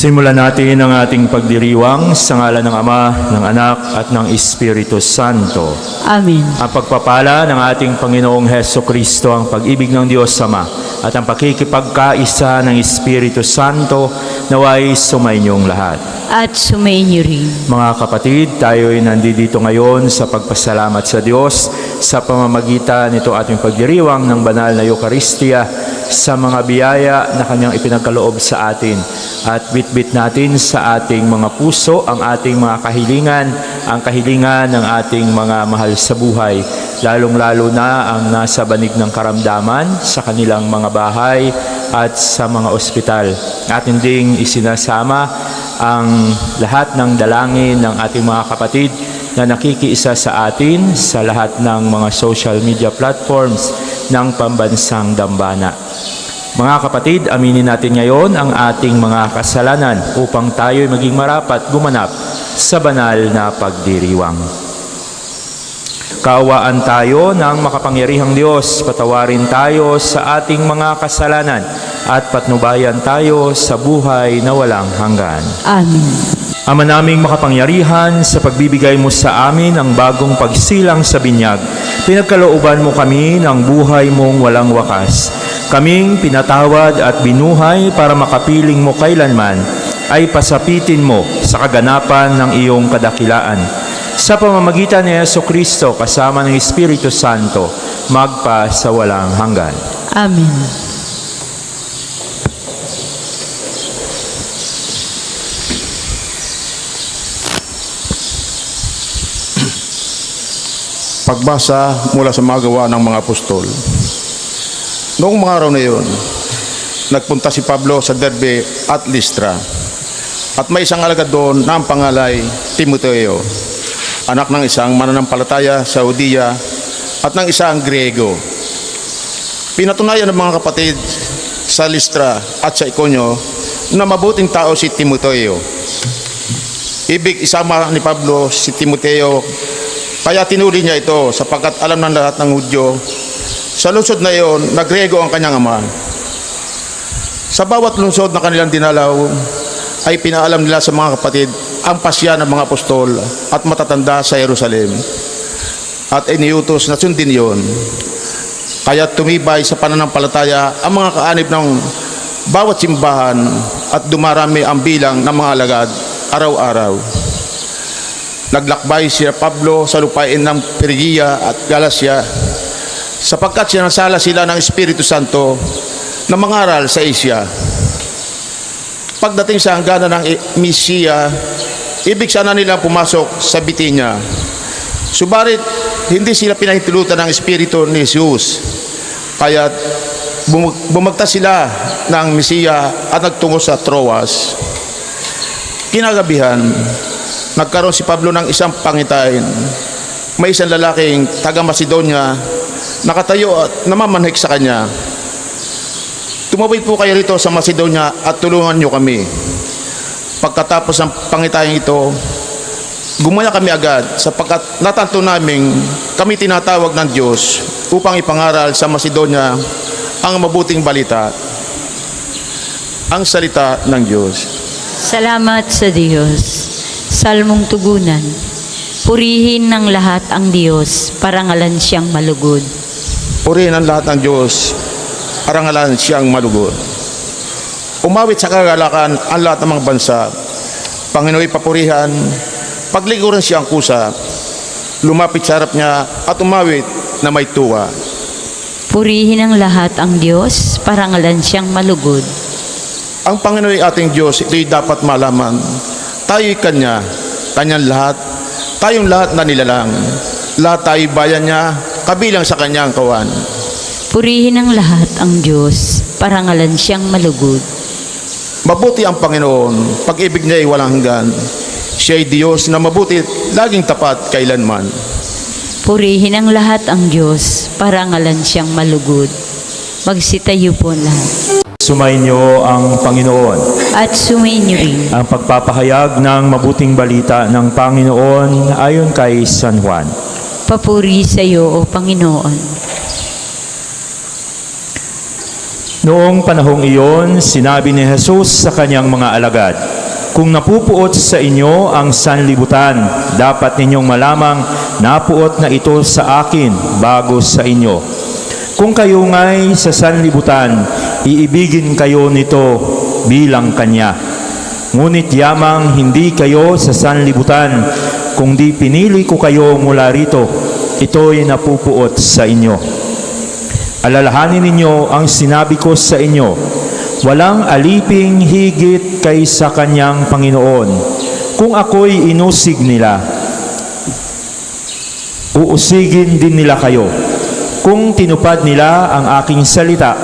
Simulan natin ang ating pagdiriwang sa ngalan ng Ama, ng Anak, at ng Espiritu Santo. Amen. Ang pagpapala ng ating Panginoong Hesukristo, ang pag-ibig ng Diyos Ama, at ang pakikipagkaisa ng Espiritu Santo naway sumainyong lahat. At sumainyo rin. Mga kapatid, tayo'y nandito ngayon sa pagpasalamat sa Diyos sa pamamagitan nito ating pagdiriwang ng banal na Eucharistia sa mga biyaya na Kanyang ipinagkaloob sa atin. At bitbit natin sa ating mga puso ang ating mga kahilingan, ang kahilingan ng ating mga mahal sa buhay, lalong-lalo na ang nasa banig ng karamdaman sa kanilang mga bahay at sa mga ospital. Atin ding isinasama ang lahat ng dalangin ng ating mga kapatid na nakikiisa sa atin sa lahat ng mga social media platforms ng pambansang dambana. Mga kapatid, aminin natin ngayon ang ating mga kasalanan upang tayo'y maging marapat gumanap sa banal na pagdiriwang. Kaawaan tayo ng makapangyarihang Diyos, patawarin tayo sa ating mga kasalanan at patnubayan tayo sa buhay na walang hanggan. Amen. Ama naming makapangyarihan, sa pagbibigay mo sa amin ang bagong pagsilang sa binyag, pinagkalooban mo kami ng buhay mong walang wakas. Kaming pinatawad at binuhay para makapiling mo kailanman, ay pasapitin mo sa kaganapan ng iyong kadakilaan. Sa pamamagitan ni Jesucristo kasama ng Espiritu Santo, magpa sa walang hanggan. Amen. Pagbasa mula sa mga gawa ng mga apostol. Noong mga araw na yun, nagpunta si Pablo sa Derbe at Listra. At may isang alagad doon na ang pangalay Timoteo, anak ng isang mananampalataya sa Judea at ng isang Griego. Pinatunayan ng mga kapatid sa Listra at sa Iconio na mabuting tao si Timoteo. Ibig isama ni Pablo si Timoteo, kaya tinuli niya ito sapagkat alam ng lahat ng Hudyo sa lungsod na iyon na Griego ang kanyang ama. Sa bawat lungsod na kanilang dinalaw ay pinaalam nila sa mga kapatid ang pasya ng mga apostol at matatanda sa Jerusalem. At iniutos na sundin iyon. Kaya tumibay sa pananampalataya ang mga kaanib ng bawat simbahan at dumarami ang bilang ng mga alagad araw-araw. Naglakbay si Pablo sa lupain ng Phrygia at Galacia sapagkat sinasala sila ng Espiritu Santo na mangaral sa Asia. Pagdating sa hangganan ng Misia, ibig sana nilang pumasok sa Bitinya. Subalit, hindi sila pinahintulutan ng Espiritu ni Jesus. Kaya bumagtas sila ng Misia at nagtungo sa Troas. Kinagabihan, nagkaroon si Pablo ng isang pangitain. May isang lalaking taga Macedonia nakatayo at namamanhik sa kanya. Tumawid po kayo rito sa Macedonia at tulungan nyo kami. Pagkatapos ng pangitayang ito, gumaya kami agad sapagkat natanto naming kami tinatawag ng Diyos upang ipangaral sa Macedonia ang mabuting balita, ang salita ng Diyos. Salamat sa Diyos. Salmong tugunan. Purihin ng lahat ang Diyos, parangalan siyang malugod. Purihin ang lahat ng Diyos, parangalan siyang malugod. Umawit sa kagalakan ang lahat ng mga bansa. Panginooy papurihan, pagliguran siyang kusa, lumapit sa harap niya at umawit na may tuwa. Purihin ng lahat ang Diyos, parangalan siyang malugod. Ang Panginooy ating Diyos, ito'y dapat malaman. Tayo'y Kanya, Kanyang lahat, tayong lahat na nilalang. Lahat tayo'y bayan niya, kabilang sa Kanyang kawan. Purihin ng lahat ang Diyos, parangalan siyang malugod. Mabuti ang Panginoon, pag-ibig niya ay walang hanggan. Siya'y Diyos na mabuti, laging tapat kailanman. Purihin ng lahat ang Diyos, parangalan siyang malugod. Magsitayo po lahat. Sumainyo ang Panginoon. At sumainyo rin. Ang pagpapahayag ng mabuting balita ng Panginoon ayon kay San Juan. Papuri sa iyo, O Panginoon. Noong panahong iyon, sinabi ni Jesus sa kanyang mga alagad, "Kung napupuot sa inyo ang sanlibutan, dapat ninyong malamang napuot na ito sa akin bago sa inyo. Kung kayo nga'y sa sanlibutan, iibigin kayo nito bilang kanya. Ngunit yamang hindi kayo sa sanlibutan, kung di pinili ko kayo mula rito, ito'y napupuot sa inyo. Alalahanin ninyo ang sinabi ko sa inyo, walang aliping higit kaysa kanyang Panginoon. Kung ako'y inusig nila, uusigin din nila kayo. Kung tinupad nila ang aking salita,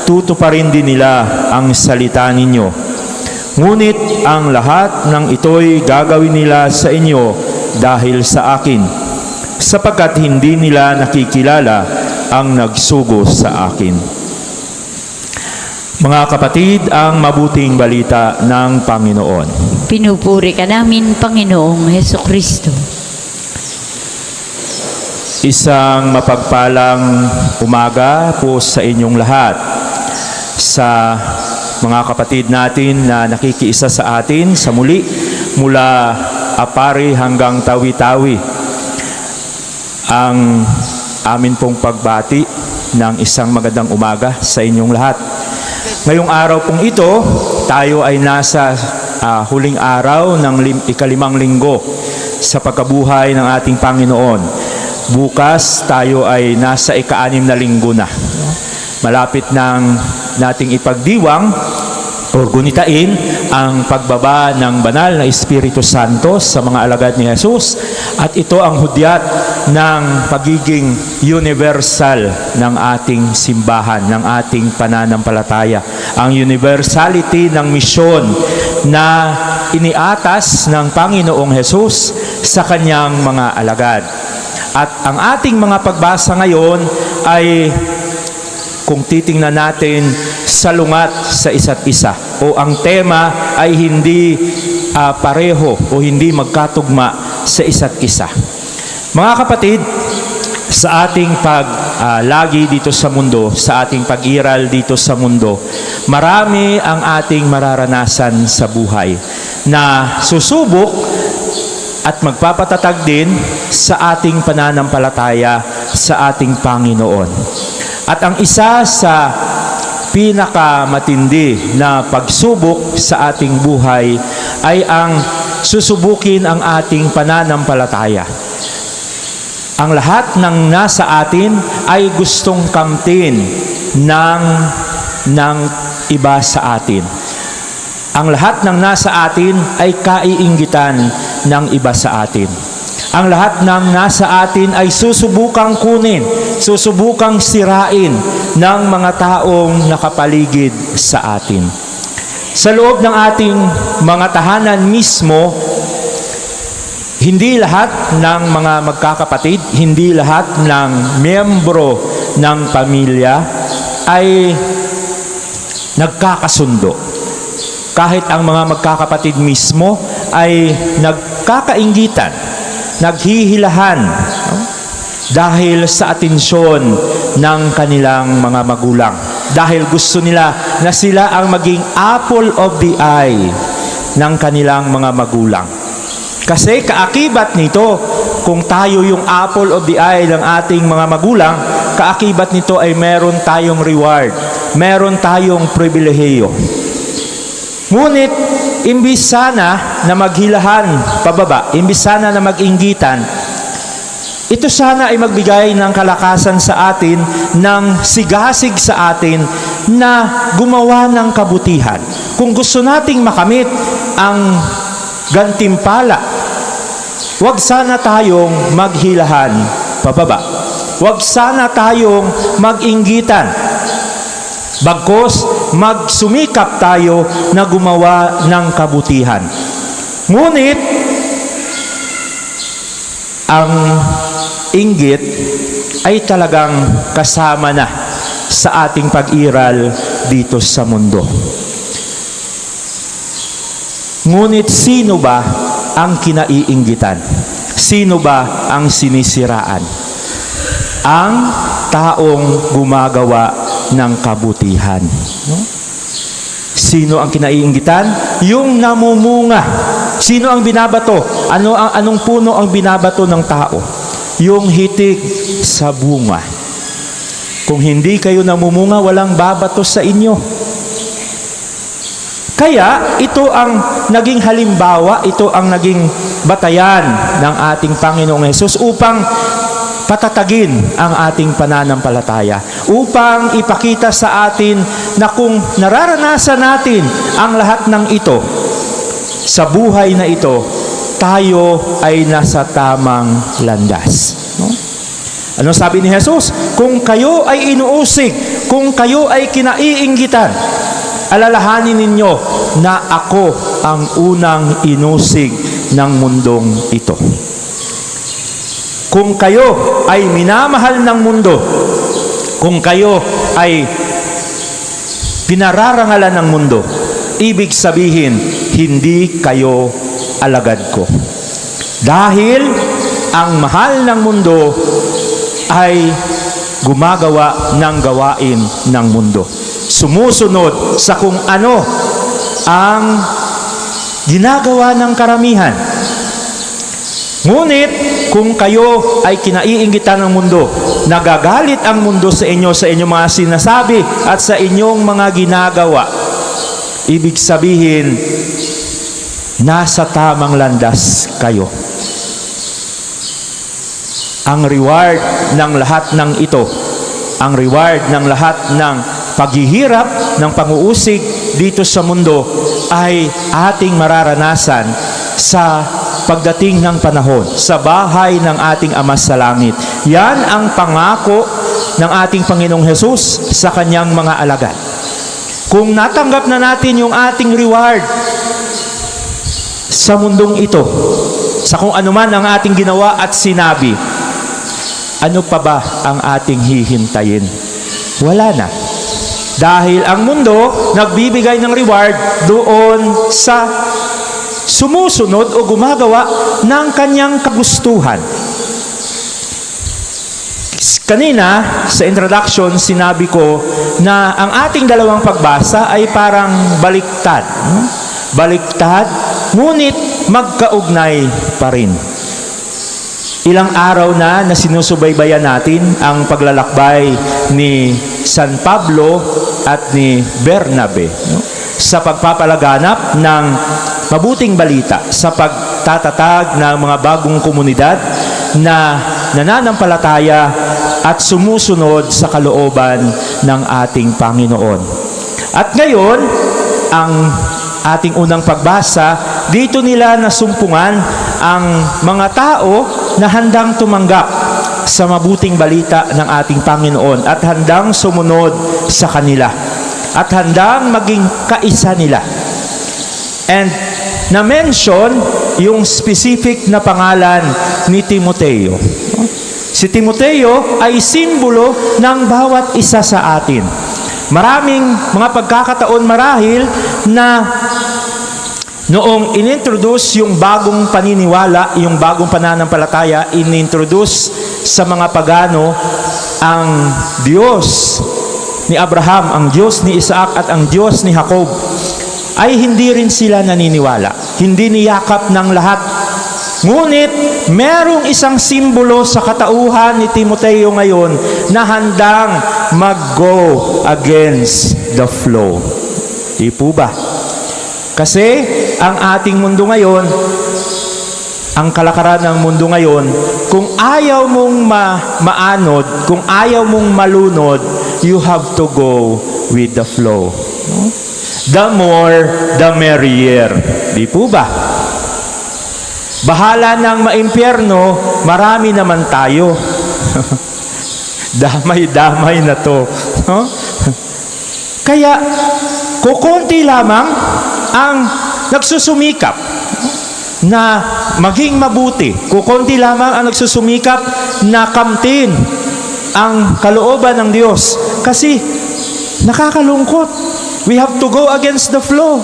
tutuparin din nila ang salita ninyo. Ngunit ang lahat ng ito'y gagawin nila sa inyo dahil sa akin, sapagkat hindi nila nakikilala ang nagsugo sa akin." Mga kapatid, ang mabuting balita ng Panginoon. Pinupuri ka namin, Panginoong Hesukristo. Isang mapagpalang umaga po sa inyong lahat. Sa mga kapatid natin na nakikiisa sa atin sa muli, mula Apari hanggang Tawi-Tawi. Ang amin pong pagbati ng isang magandang umaga sa inyong lahat. Ngayong araw pong ito, tayo ay nasa huling araw ng ikalimang linggo sa pagkabuhay ng ating Panginoon. Bukas tayo ay nasa ika-6 na linggo na. Malapit nang nating ipagdiwang o gunitain ang pagbaba ng banal na Espiritu Santo sa mga alagad ni Jesus, at ito ang hudyat ng pagiging universal ng ating simbahan, ng ating pananampalataya. Ang universality ng misyon na iniatas ng Panginoong Jesus sa kanyang mga alagad. At ang ating mga pagbasa ngayon ay, kung titingnan natin, salungat sa isa't isa, o ang tema ay hindi pareho o hindi magkatugma sa isa't isa. Mga kapatid, sa ating paglagi dito sa mundo, sa ating pag-iral dito sa mundo, marami ang ating mararanasan sa buhay na susubok at magpapatatag din sa ating pananampalataya sa ating Panginoon. At ang isa sa pinakamatindi na pagsubok sa ating buhay ay ang susubukin ang ating pananampalataya. Ang lahat ng nasa atin ay gustong kamtin ng iba sa atin. Ang lahat ng nasa atin ay kaiinggitan ng iba sa atin. Ang lahat ng nasa atin ay susubukang kunin, susubukang sirain ng mga taong nakapaligid sa atin. Sa loob ng ating mga tahanan mismo, hindi lahat ng mga magkakapatid, hindi lahat ng miyembro ng pamilya ay nagkakasundo. Kahit ang mga magkakapatid mismo ay nagkakainggitan, naghihilahan dahil sa atensyon ng kanilang mga magulang. Dahil gusto nila na sila ang maging apple of the eye ng kanilang mga magulang. Kasi kaakibat nito, kung tayo yung apple of the eye ng ating mga magulang, kaakibat nito ay meron tayong reward, meron tayong pribilehiyo. Ngunit, imbis sana na maghilahan pababa, imbis sana na mag-inggitan, ito sana ay magbigay ng kalakasan sa atin, ng sigasig sa atin na gumawa ng kabutihan. Kung gusto nating makamit ang gantimpala, huwag sana tayong maghilahan pababa. Huwag sana tayong mag-inggitan. Bagkus, magsumikap tayo na gumawa ng kabutihan. Ngunit, ang inggit ay talagang kasama na sa ating pag-iral dito sa mundo. Ngunit sino ba ang kinaiinggitan? Sino ba ang sinisiraan? Ang taong gumagawa ng kabutihan. No? Sino ang kinaiinggitan? Yung namumunga. Sino ang binabato? Anong puno ang binabato ng tao? Yung hitik sa bunga. Kung hindi kayo namumunga, walang babato sa inyo. Kaya ito ang naging halimbawa, ito ang naging batayan ng ating Panginoong Hesus upang patatagin ang ating pananampalataya, upang ipakita sa atin na kung nararanasan natin ang lahat ng ito sa buhay na ito, tayo ay nasa tamang landas. No? Ano sabi ni Jesus? Kung kayo ay inuusig, kung kayo ay kinaiinggitan, alalahanin ninyo na ako ang unang inusig ng mundong ito. Kung kayo ay minamahal ng mundo, kung kayo ay pinararangalan ng mundo, ibig sabihin, hindi kayo alagad ko. Dahil ang mahal ng mundo ay gumagawa ng gawain ng mundo. Sumusunod sa kung ano ang ginagawa ng karamihan. Ngunit, kung kayo ay kinaiinggitan ng mundo, nagagalit ang mundo sa inyong mga sinasabi at sa inyong mga ginagawa, ibig sabihin, nasa tamang landas kayo. Ang reward ng lahat ng ito, ang reward ng lahat ng paghihirap, ng pag-uusig dito sa mundo ay ating mararanasan sa pagdating ng panahon, sa bahay ng ating Ama sa langit. Yan ang pangako ng ating Panginoong Hesus sa kanyang mga alagad. Kung natanggap na natin yung ating reward sa mundong ito, sa kung anuman ang ating ginawa at sinabi, ano pa ba ang ating hihintayin? Wala na. Dahil ang mundo nagbibigay ng reward doon sa sumusunod o gumagawa ng kanyang kagustuhan. Kanina, sa introduction, sinabi ko na ang ating dalawang pagbasa ay parang baliktad. Baliktad, ngunit magkaugnay pa rin. Ilang araw na sinusubaybayan natin ang paglalakbay ni San Pablo at ni Bernabe, sa pagpapalaganap ng mabuting balita, sa pagtatatag ng mga bagong komunidad na nananampalataya at sumusunod sa kalooban ng ating Panginoon. At ngayon, ang ating unang pagbasa, dito nila nasumpungan ang mga tao na handang tumanggap sa mabuting balita ng ating Panginoon at handang sumunod sa kanila at handang maging kaisa nila. And na-mention yung specific na pangalan ni Timoteo. Si Timoteo ay simbolo ng bawat isa sa atin. Maraming mga pagkakataon marahil na noong inintroduce yung bagong paniniwala, yung bagong pananampalataya, inintroduce sa mga pagano ang Diyos ni Abraham, ang Diyos ni Isaac at ang Diyos ni Jacob, ay hindi rin sila naniniwala. Hindi niyakap ng lahat. Ngunit, merong isang simbolo sa katauhan ni Timoteo ngayon na handang mag-go against the flow. Di po ba? Kasi, ang ating mundo ngayon, ang kalakaran ng mundo ngayon, kung ayaw mong maanod, kung ayaw mong malunod, you have to go with the flow. The more, the merrier. Di po ba? Bahala ng maimpyerno, marami naman tayo. Damay-damay na to. Kaya, kukunti lamang ang nagsusumikap na maging mabuti. Kukunti lamang ang nagsusumikap na kamtin ang kalooban ng Diyos. Kasi nakakalungkot. We have to go against the flow.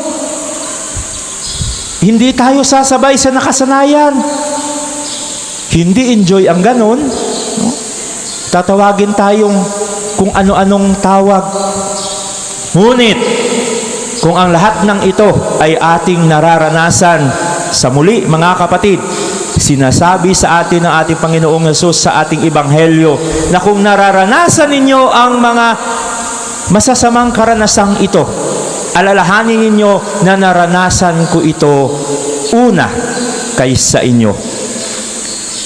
Hindi tayo sasabay sa nakasanayan. Hindi enjoy ang ganon. Tatawagin tayong kung ano-anong tawag. Ngunit, kung ang lahat ng ito ay ating nararanasan sa muli, mga kapatid, sinasabi sa atin ng ating Panginoong Hesus sa ating Ebanghelyo na kung nararanasan ninyo ang mga masasamang karanasang ito, alalahanin ninyo na naranasan ko ito una kaysa inyo.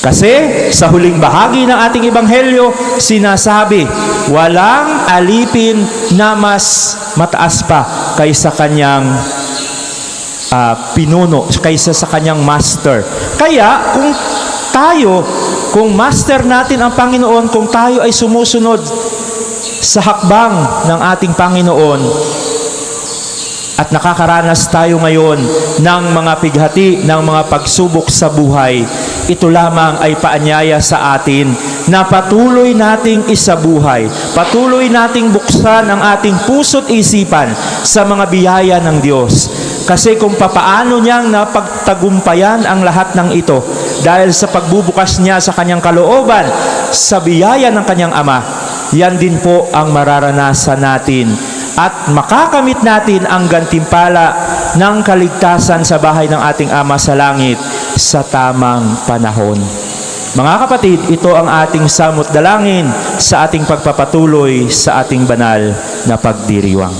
Kasi sa huling bahagi ng ating Ebanghelyo, sinasabi, walang alipin na mas mataas pa kaysa kanyang pinuno, kaysa sa kanyang master. Kaya kung master natin ang Panginoon, kung tayo ay sumusunod sa hakbang ng ating Panginoon, at nakakaranas tayo ngayon ng mga pighati, ng mga pagsubok sa buhay, ito lamang ay paanyaya sa atin na patuloy nating isabuhay, patuloy nating buksan ang ating puso't isipan sa mga biyaya ng Diyos. Kasi kung papaano niyang napagtagumpayan ang lahat ng ito dahil sa pagbubukas niya sa kanyang kalooban, sa biyaya ng kanyang Ama, yan din po ang mararanasan natin. At makakamit natin ang gantimpala ng kaligtasan sa bahay ng ating Ama sa langit sa tamang panahon. Mga kapatid, ito ang ating samot dalangin sa ating pagpapatuloy sa ating banal na pagdiriwang.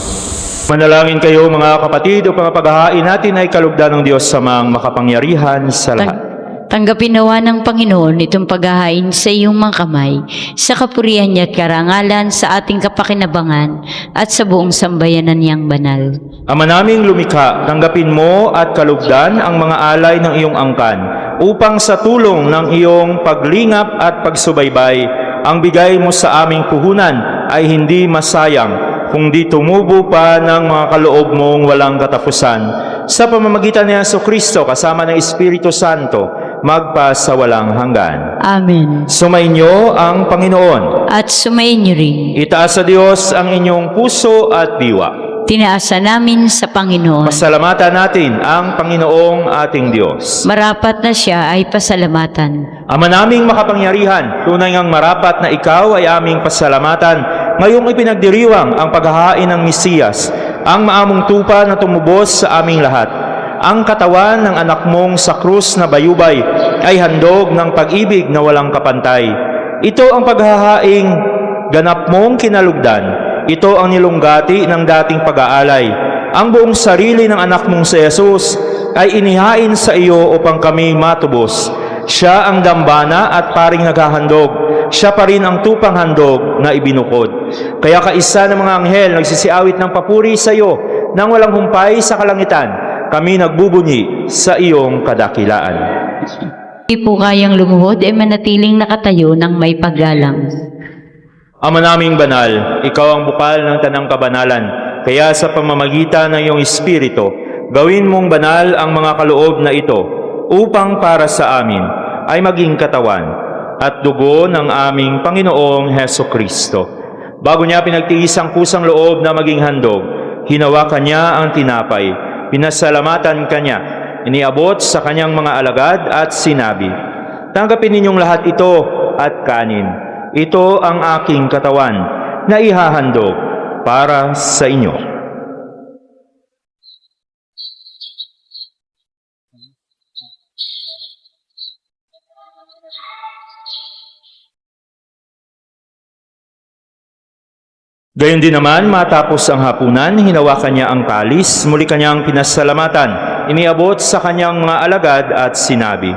Manalangin kayo mga kapatid upang paghahain natin ay kalugdan ng Diyos sa mga makapangyarihan sa lahat. Tanggapin nawa ng Panginoon itong paghahain sa iyong mga kamay, sa kapurihan niya at karangalan, sa ating kapakinabangan, at sa buong sambayanan niyang banal. Ama naming lumikha, tanggapin mo at kalugdan ang mga alay ng iyong angkan, upang sa tulong ng iyong paglingap at pagsubaybay, ang bigay mo sa aming puhunan ay hindi masayang, kung di tumubo pa ng mga kaloob mong walang katapusan. Sa pamamagitan ni Jesucristo kasama ng Espiritu Santo, magpa sa walang hanggan. Amen. Sumainyo ang Panginoon. At sumayin niyo rin. Itaas sa Diyos ang inyong puso at diwa. Tinaasa namin sa Panginoon. Pasalamatan natin ang Panginoong ating Diyos. Marapat na siya ay pasalamatan. Ama naming makapangyarihan, tunay ngang marapat na ikaw ay aming pasalamatan. Ngayong ipinagdiriwang ang paghahain ng Mesiyas, ang maamong tupa na tumubos sa aming lahat. Ang katawan ng anak mong sa krus na bayubay ay handog ng pag-ibig na walang kapantay. Ito ang paghahaing ganap mong kinalugdan. Ito ang nilunggati ng dating pag-aalay. Ang buong sarili ng anak mong si Jesus ay inihain sa iyo upang kami matubos. Siya ang dambana at paring naghahandog. Siya pa rin ang tupang handog na ibinukod. Kaya kaisa ng mga anghel nagsisiawit ng papuri sa iyo nang walang humpay sa kalangitan. Kami nagbubunyi sa iyong kadakilaan. Hindi po kayang lumuhod ay manatiling nakatayo ng may paggalang. Ama naming banal, ikaw ang bukal ng tanang kabanalan. Kaya sa pamamagitan ng iyong Espiritu, gawin mong banal ang mga kaloob na ito upang para sa amin ay maging katawan at dugo ng aming Panginoong Hesukristo. Bago niya pinagtiis ang kusang loob na maging handog, hinawakan niya ang tinapay, pinasalamatan kanya, iniabot sa kanyang mga alagad at sinabi, tanggapin ninyong lahat ito at kanin. Ito ang aking katawan na ihahandog para sa inyo. Gayon din naman, matapos ang hapunan, hinawakan niya ang kalis, muli kanyang pinasalamatan, iniabot sa kanyang mga alagad at sinabi,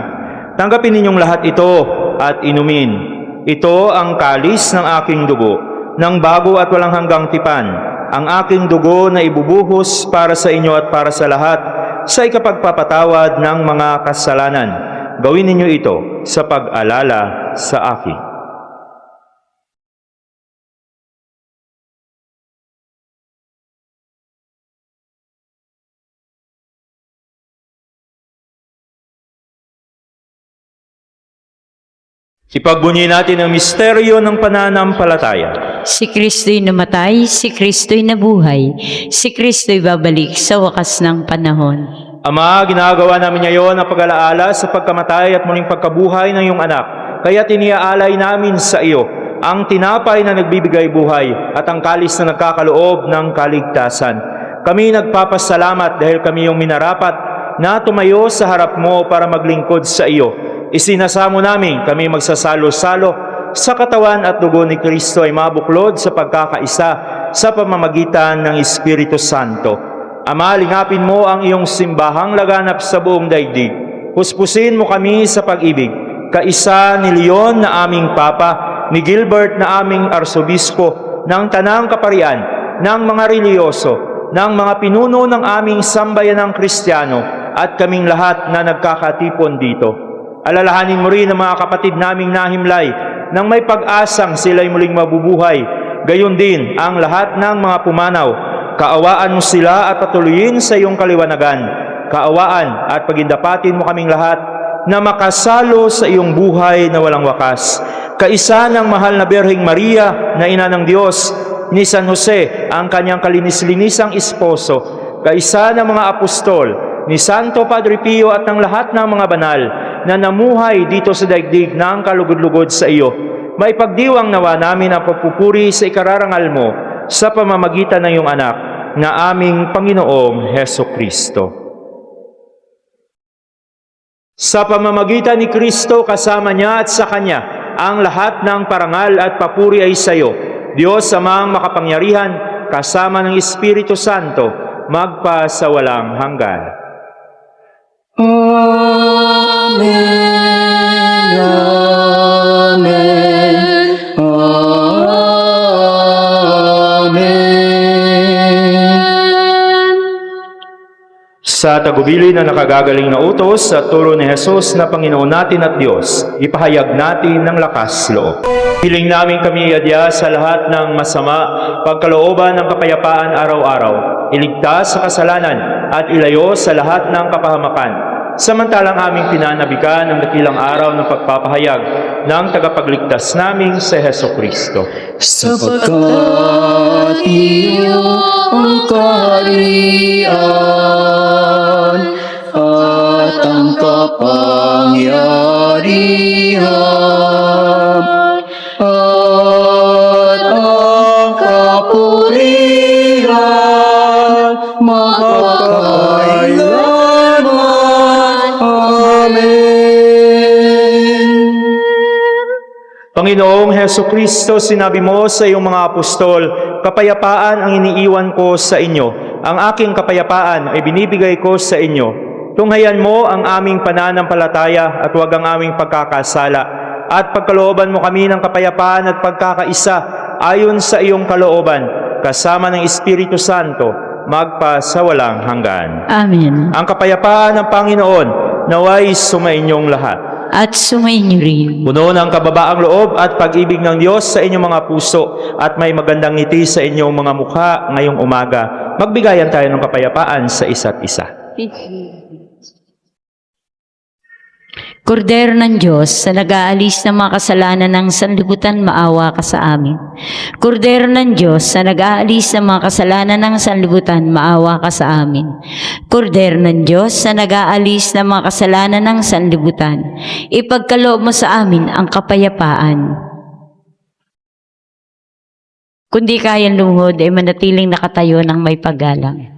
tanggapin ninyong lahat ito at inumin. Ito ang kalis ng aking dugo, ng bago at walang hanggang tipan, ang aking dugo na ibubuhos para sa inyo at para sa lahat, sa ikapagpapatawad ng mga kasalanan. Gawin ninyo ito sa pag-alala sa akin. Ipagbunyi natin ang misteryo ng pananampalataya. Si Kristo'y namatay, si Kristo'y nabuhay, si Kristo'y babalik sa wakas ng panahon. Ama, ginagawa namin ngayon ang pag-alaala sa pagkamatay at muling pagkabuhay ng iyong anak. Kaya tiniaalay namin sa iyo ang tinapay na nagbibigay buhay at ang kalis na nagkakaloob ng kaligtasan. Kami nagpapasalamat dahil kami yung minarapat na tumayo sa harap mo para maglingkod sa iyo. Isinasamo namin kami magsasalo-salo sa katawan at dugo ni Kristo ay mabuklod sa pagkakaisa sa pamamagitan ng Espiritu Santo. Ama, lingapin mo ang iyong simbahang laganap sa buong daigdig. Puspusin mo kami sa pag-ibig. Kaisa ni Leon na aming Papa, ni Gilbert na aming Arsobispo, ng Tanang Kaparian, ng mga reliyoso, ng mga pinuno ng aming sambayanang Kristiyano, at kaming lahat na nagkakatipon dito. Alalahanin mo rin ang mga kapatid naming nahimlay nang may pag-asang sila'y muling mabubuhay. Gayon din ang lahat ng mga pumanaw. Kaawaan mo sila at patuloyin sa iyong kaliwanagan. Kaawaan at pagindapatin mo kaming lahat na makasalo sa iyong buhay na walang wakas. Kaisa ng mahal na Birheng Maria na ina ng Diyos, ni San Jose ang kanyang kalinis-linisang esposo, kaisa ng mga apostol, ni Santo Padre Pio at ng lahat ng mga banal na namuhay dito sa daigdig ng kalugod-lugod sa iyo. Maipagdiwang nawa namin ang pagpupuri sa ikararangal mo sa pamamagitan ng iyong anak na aming Panginoong Heso Kristo. Sa pamamagitan ni Kristo, kasama niya at sa Kanya, ang lahat ng parangal at papuri ay sa iyo, Diyos amang makapangyarihan, kasama ng Espiritu Santo, magpa sa walang hanggan. Amen. Amen. Amen. Sa tagubili na nakagagaling na utos sa turo ni Jesus na Panginoon natin at Diyos, ipahayag natin ng lakas loob. Hiling namin kami iadya sa lahat ng masama, pagkalooban ng kapayapaan araw-araw, iligtas sa kasalanan at ilayo sa lahat ng kapahamakan. Samantalang aming pinanabikan ang dakilang araw ng pagpapahayag ng tagapagligtas naming si Heso Kristo. Sapagkat iyo ang kaharian at ang kapangyarihan at ang kapurihan magpakailanman. Amen. Panginoong Heso Kristo, sinabi mo sa iyong mga apostol, kapayapaan ang iniiwan ko sa inyo. Ang aking kapayapaan ay binibigay ko sa inyo. Tunghayan mo ang aming pananampalataya at huwag ang aming pagkakasala. At pagkalooban mo kami ng kapayapaan at pagkakaisa ayon sa iyong kalooban, kasama ng Espiritu Santo, magpa sa walang hanggan. Amen. Ang kapayapaan ng Panginoon naway sumainyong lahat. At sumainyo rin. Puno ng kababaang loob at pag-ibig ng Diyos sa inyong mga puso at may magandang ngiti sa inyong mga mukha ngayong umaga. Magbigayan tayo ng kapayapaan sa isa't isa. Kordero ng Diyos, sa nag-aalis ng mga kasalanan ng sanlibutan, maawa ka sa amin. Kordero ng Diyos, sa nag-aalis ng mga kasalanan ng sanlibutan, maawa ka sa amin. Kordero ng Diyos, sa nag-aalis ng mga kasalanan ng sanlibutan, ipagkaloob mo sa amin ang kapayapaan. Kundi kayang lumuhod ay manatiling nakatayo ng may paggalang.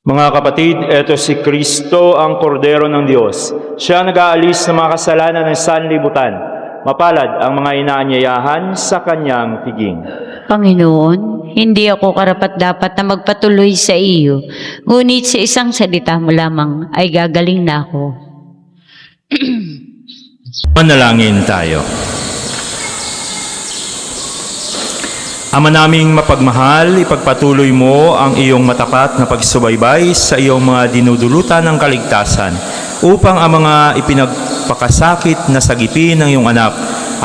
Mga kapatid, eto si Kristo ang kordero ng Diyos. Siya nag-aalis ng mga kasalanan ng sanlibutan. Mapalad ang mga inaanyayahan sa kanyang tiging. Panginoon, hindi ako karapat-dapat na magpatuloy sa iyo, ngunit sa isang salita mo lamang ay gagaling na ako. Manalangin tayo. Ama naming mapagmahal, ipagpatuloy mo ang iyong matapat na pagsubaybay sa iyong mga dinudulutan ng kaligtasan upang ang mga ipinagpakasakit na sagipin ng iyong anak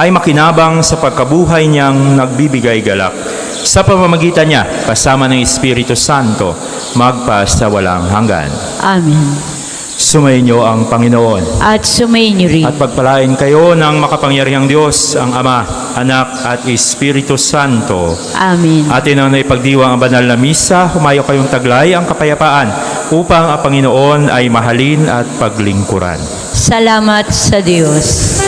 ay makinabang sa pagkabuhay niyang nagbibigay galak. Sa pamamagitan niya, kasama ng Espiritu Santo, magpa sa walang hanggan. Amen. Sumainyo ang Panginoon. At sumainyo rin. At pagpalain kayo ng makapangyarihang Diyos, ang Ama, Anak at Espiritu Santo. Amen. Atin ang naipagdiwang ang banal na misa, humayo kayong taglay ang kapayapaan upang ang Panginoon ay mahalin at paglingkuran. Salamat sa Diyos.